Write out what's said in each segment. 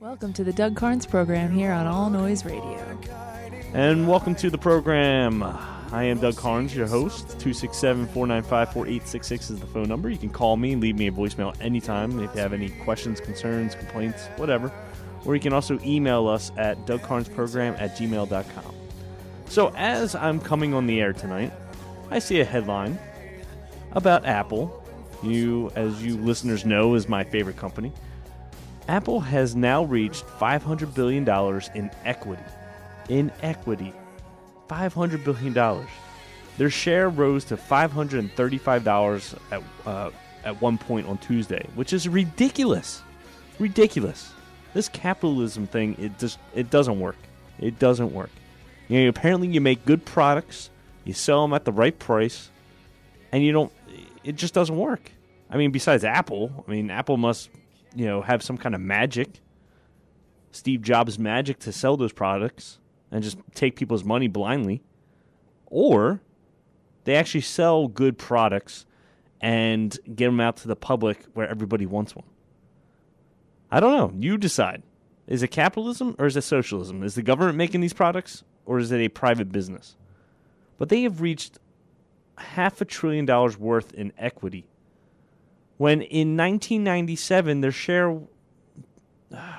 Welcome to the Doug Karns program here on All Noise Radio. And welcome to the program. I am Doug Karns, your host. 267-495-4866 is the phone number. You can call me, leave me a voicemail anytime if you have any questions, concerns, complaints, whatever. Or you can also email us at dougkarnsprogram@gmail.com. So as I'm coming on the air tonight, I see a headline about Apple. As you listeners know, is my favorite company. Apple has now reached $500 billion in equity. In equity. $500 billion. Their share rose to $535 at one point on Tuesday, which is ridiculous. Ridiculous. This capitalism thing, it doesn't work. It doesn't work. Apparently you make good products, you sell them at the right price, and it just doesn't work. I mean, besides Apple, Apple must have some kind of magic, Steve Jobs magic to sell those products and just take people's money blindly. Or they actually sell good products and get them out to the public where everybody wants one. I don't know. You decide. Is it capitalism or is it socialism? Is the government making these products or is it a private business? But they have reached $500 billion worth in equity. When in 1997, their share, what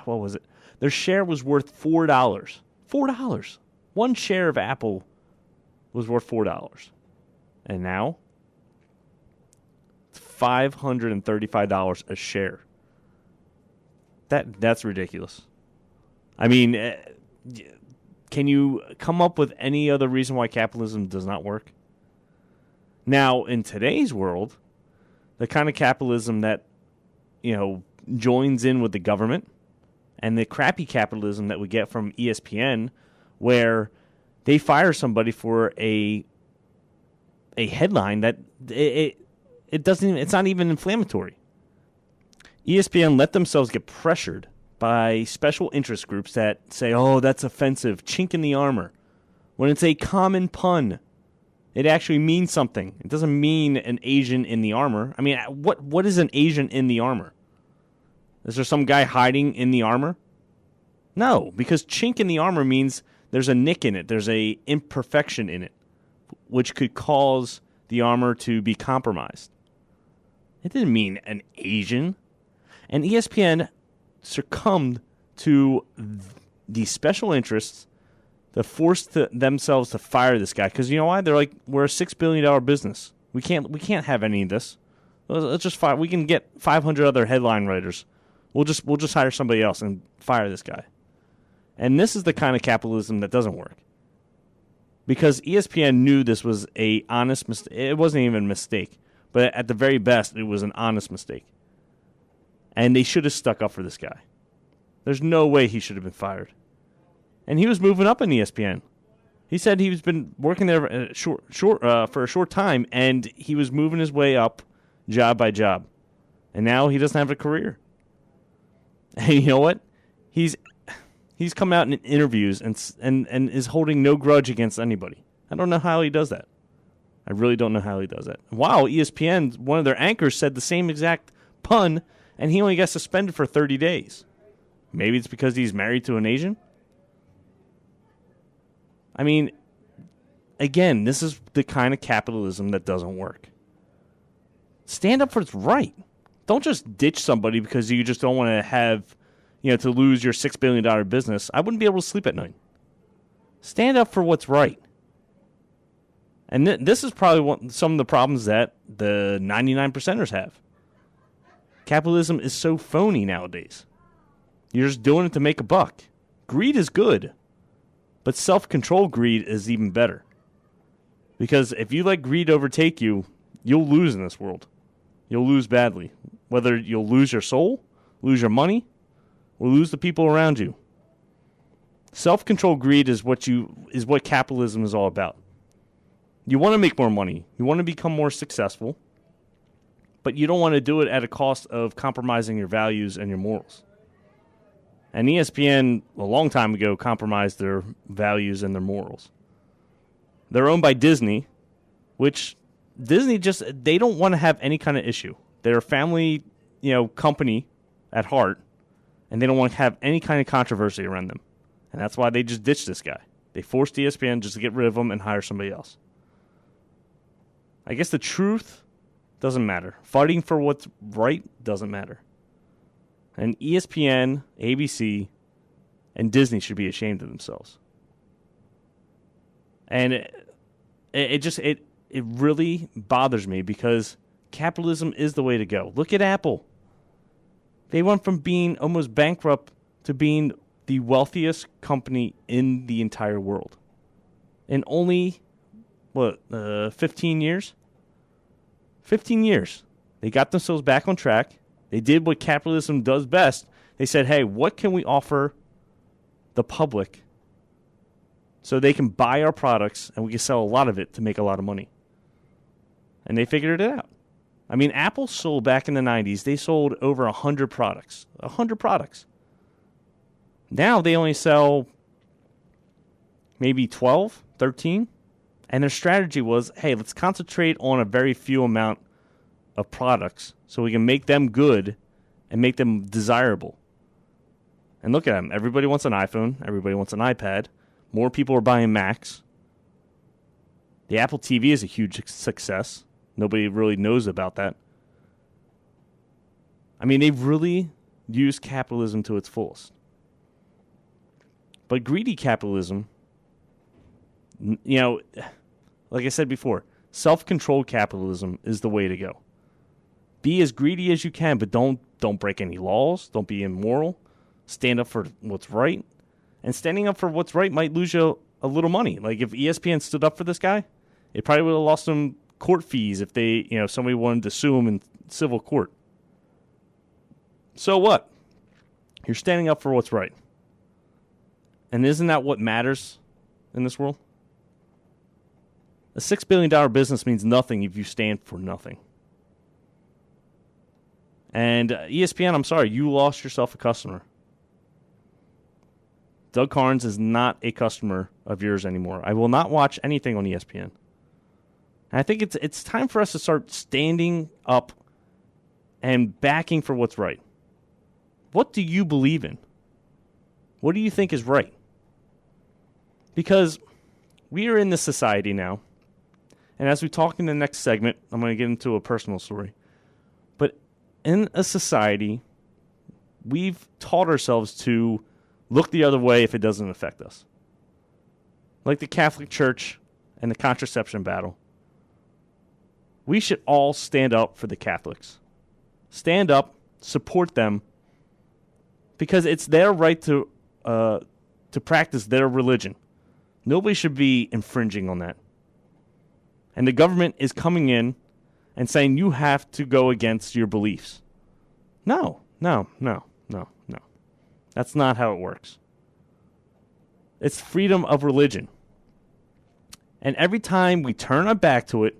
was it? Their share was worth $4. $4. One share of Apple was worth $4. And now, it's $535 a share. That's ridiculous. I mean, can you come up with any other reason why capitalism does not work? Now, in today's world, the kind of capitalism that, joins in with the government and the crappy capitalism that we get from ESPN where they fire somebody for a headline that it's not even inflammatory. ESPN let themselves get pressured by special interest groups that say, oh, that's offensive, chink in the armor, when it's a common pun. It actually means something. It doesn't mean an Asian in the armor. I mean, what is an Asian in the armor? Is there some guy hiding in the armor? No, because chink in the armor means there's a nick in it. There's a imperfection in it, which could cause the armor to be compromised. It didn't mean an Asian. And ESPN succumbed to the special interests that forced themselves to fire this guy. Because you know why? They're like, we're a $6 billion business. We can't have any of this. Let's just fire. We can get 500 other headline writers. We'll just hire somebody else and fire this guy. And this is the kind of capitalism that doesn't work. Because ESPN knew this was a honest mistake. It wasn't even a mistake. But at the very best, it was an honest mistake. And they should have stuck up for this guy. There's no way he should have been fired. And he was moving up in ESPN. He said he's been working there for a short time, and he was moving his way up job by job. And now he doesn't have a career. And you know what? He's come out in interviews and is holding no grudge against anybody. I don't know how he does that. I really don't know how he does that. Wow, ESPN, one of their anchors said the same exact pun, and he only got suspended for 30 days. Maybe it's because he's married to an Asian? I mean, again, this is the kind of capitalism that doesn't work. Stand up for what's right. Don't just ditch somebody because you just don't want to have, to lose your $6 billion business. I wouldn't be able to sleep at night. Stand up for what's right. And this is probably some of the problems that the 99%ers have. Capitalism is so phony nowadays. You're just doing it to make a buck. Greed is good. But self-control greed is even better. Because if you let greed overtake you, you'll lose in this world. You'll lose badly. Whether you'll lose your soul, lose your money, or lose the people around you. Self-control greed is what capitalism is all about. You want to make more money. You want to become more successful. But you don't want to do it at a cost of compromising your values and your morals. And ESPN, a long time ago, compromised their values and their morals. They're owned by Disney, which Disney they don't want to have any kind of issue. They're a family, company at heart, and they don't want to have any kind of controversy around them. And that's why they just ditched this guy. They forced ESPN just to get rid of him and hire somebody else. I guess the truth doesn't matter. Fighting for what's right doesn't matter. And ESPN, ABC, and Disney should be ashamed of themselves. And it really bothers me because capitalism is the way to go. Look at Apple. They went from being almost bankrupt to being the wealthiest company in the entire world. In only, 15 years? 15 years. They got themselves back on track. They did what capitalism does best. They said, hey, what can we offer the public so they can buy our products and we can sell a lot of it to make a lot of money? And they figured it out. I mean, Apple sold back in the 90s, they sold over 100 products. 100 products. Now they only sell maybe 12, 13. And their strategy was, hey, let's concentrate on a very few amount of products so we can make them good and make them desirable. And look at them. Everybody wants an iPhone. Everybody wants an iPad. More people are buying Macs. The Apple TV is a huge success. Nobody really knows about that. I mean, they've really used capitalism to its fullest. But greedy capitalism, like I said before, self-controlled capitalism is the way to go. Be as greedy as you can, but don't break any laws. Don't be immoral. Stand up for what's right. And standing up for what's right might lose you a little money. Like if ESPN stood up for this guy, it probably would have lost them court fees if they, somebody wanted to sue him in civil court. So what? You're standing up for what's right. And isn't that what matters in this world? A $6 billion business means nothing if you stand for nothing. And ESPN, I'm sorry, you lost yourself a customer. Doug Karns is not a customer of yours anymore. I will not watch anything on ESPN. And I think it's time for us to start standing up and backing for what's right. What do you believe in? What do you think is right? Because we are in this society now, and as we talk in the next segment, I'm going to get into a personal story. But in a society, we've taught ourselves to look the other way if it doesn't affect us. Like the Catholic Church and the contraception battle. We should all stand up for the Catholics. Stand up, support them, because it's their right to practice their religion. Nobody should be infringing on that. And the government is coming in and saying you have to go against your beliefs. No. That's not how it works. It's freedom of religion. And every time we turn our back to it,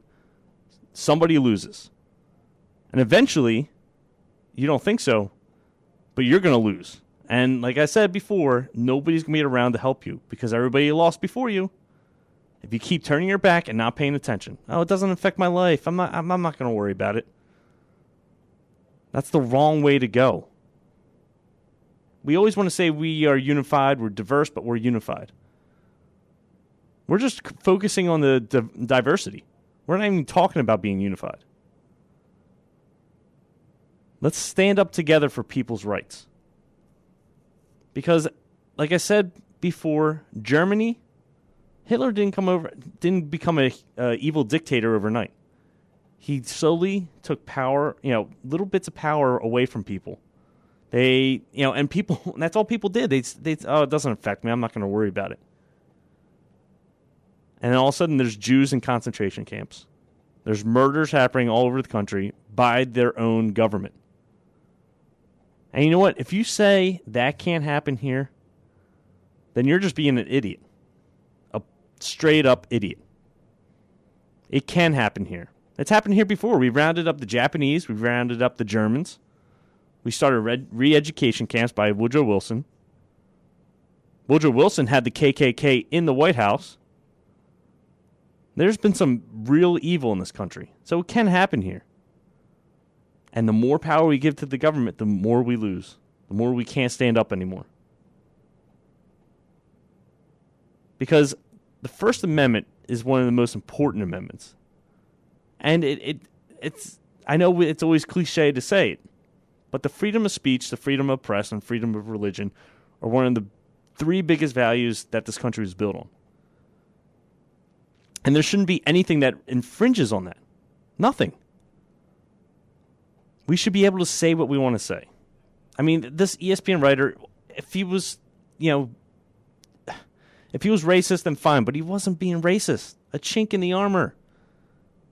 somebody loses. And eventually, you don't think so, but you're going to lose. And like I said before, nobody's going to be around to help you because everybody lost before you. If you keep turning your back and not paying attention, it doesn't affect my life. I'm not going to worry about it. That's the wrong way to go. We always want to say we are unified, we're diverse, but we're unified. We're just focusing on the diversity. We're not even talking about being unified. Let's stand up together for people's rights. Because, like I said before, Germany, Hitler didn't become a evil dictator overnight. He slowly took power, little bits of power away from people. And people, that's all people did. They it doesn't affect me. I'm not going to worry about it. And then all of a sudden, there's Jews in concentration camps. There's murders happening all over the country by their own government. And you know what? If you say that can't happen here, then you're just being an idiot. A straight-up idiot. It can happen here. It's happened here before. We rounded up the Japanese. We rounded up the Germans. We started re-education camps by Woodrow Wilson. Woodrow Wilson had the KKK in the White House. There's been some real evil in this country. So it can happen here. And the more power we give to the government, the more we lose. the more we can't stand up anymore. Because the First Amendment is one of the most important amendments. And it's I know it's always cliche to say it, but the freedom of speech, the freedom of press, and freedom of religion are one of the three biggest values that this country was built on. And there shouldn't be anything that infringes on that. Nothing. We should be able to say what we want to say. I mean, this ESPN writer, if he was racist, then fine, but he wasn't being racist. A chink in the armor.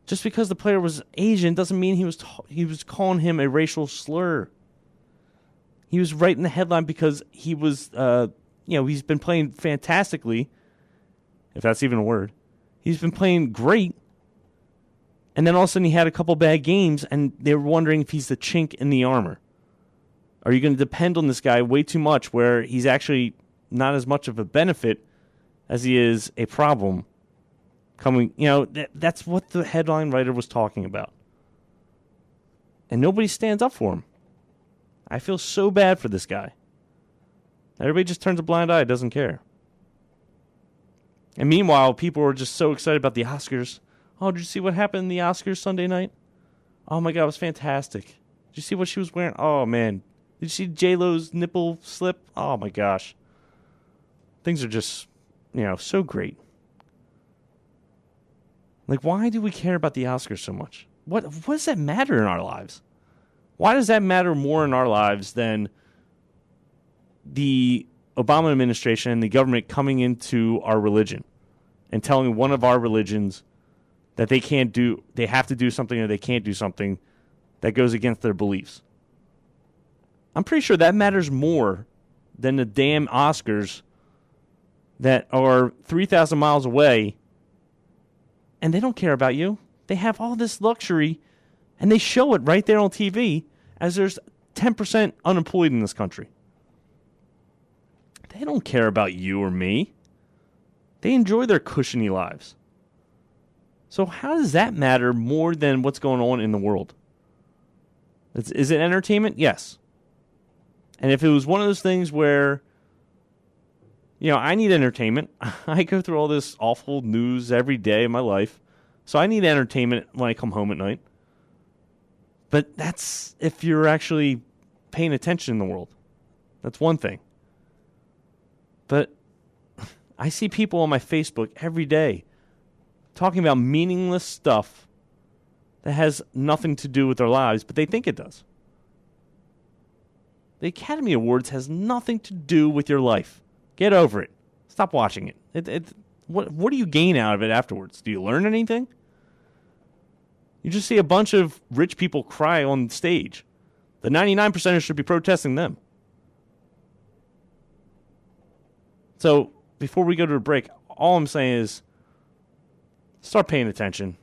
Just because the player was Asian doesn't mean he was calling him a racial slur. He was writing the headline because he was, he's been playing fantastically, if that's even a word. He's been playing great, and then all of a sudden he had a couple bad games, and they were wondering if he's the chink in the armor. Are you going to depend on this guy way too much where he's actually not as much of a benefit as he is a problem? That's what the headline writer was talking about. And nobody stands up for him. I feel so bad for this guy. Everybody just turns a blind eye, doesn't care. And meanwhile, people were just so excited about the Oscars. Oh, did you see what happened in the Oscars Sunday night? Oh my God, it was fantastic. Did you see what she was wearing? Oh man. Did you see J-Lo's nipple slip? Oh my gosh. Things are just, so great. Like, why do we care about the Oscars so much? What does that matter in our lives? Why does that matter more in our lives than the Obama administration and the government coming into our religion and telling one of our religions that they have to do something or they can't do something that goes against their beliefs? I'm pretty sure that matters more than the damn Oscars that are 3,000 miles away. And they don't care about you. They have all this luxury, and they show it right there on TV as there's 10% unemployed in this country. They don't care about you or me. They enjoy their cushiony lives. So how does that matter more than what's going on in the world? Is it entertainment? Yes. And if it was one of those things where, I need entertainment. I go through all this awful news every day of my life. So I need entertainment when I come home at night. But that's if you're actually paying attention in the world. That's one thing. But I see people on my Facebook every day talking about meaningless stuff that has nothing to do with their lives, but they think it does. The Academy Awards has nothing to do with your life. Get over it. Stop watching it. What do you gain out of it afterwards? Do you learn anything? You just see a bunch of rich people cry on stage. The 99%ers should be protesting them. So, before we go to a break, all I'm saying is start paying attention.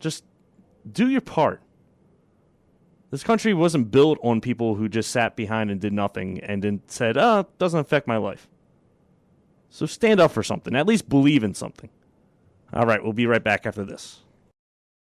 Just do your part. This country wasn't built on people who just sat behind and did nothing and then said, it doesn't affect my life. So stand up for something. At least believe in something. All right, we'll be right back after this.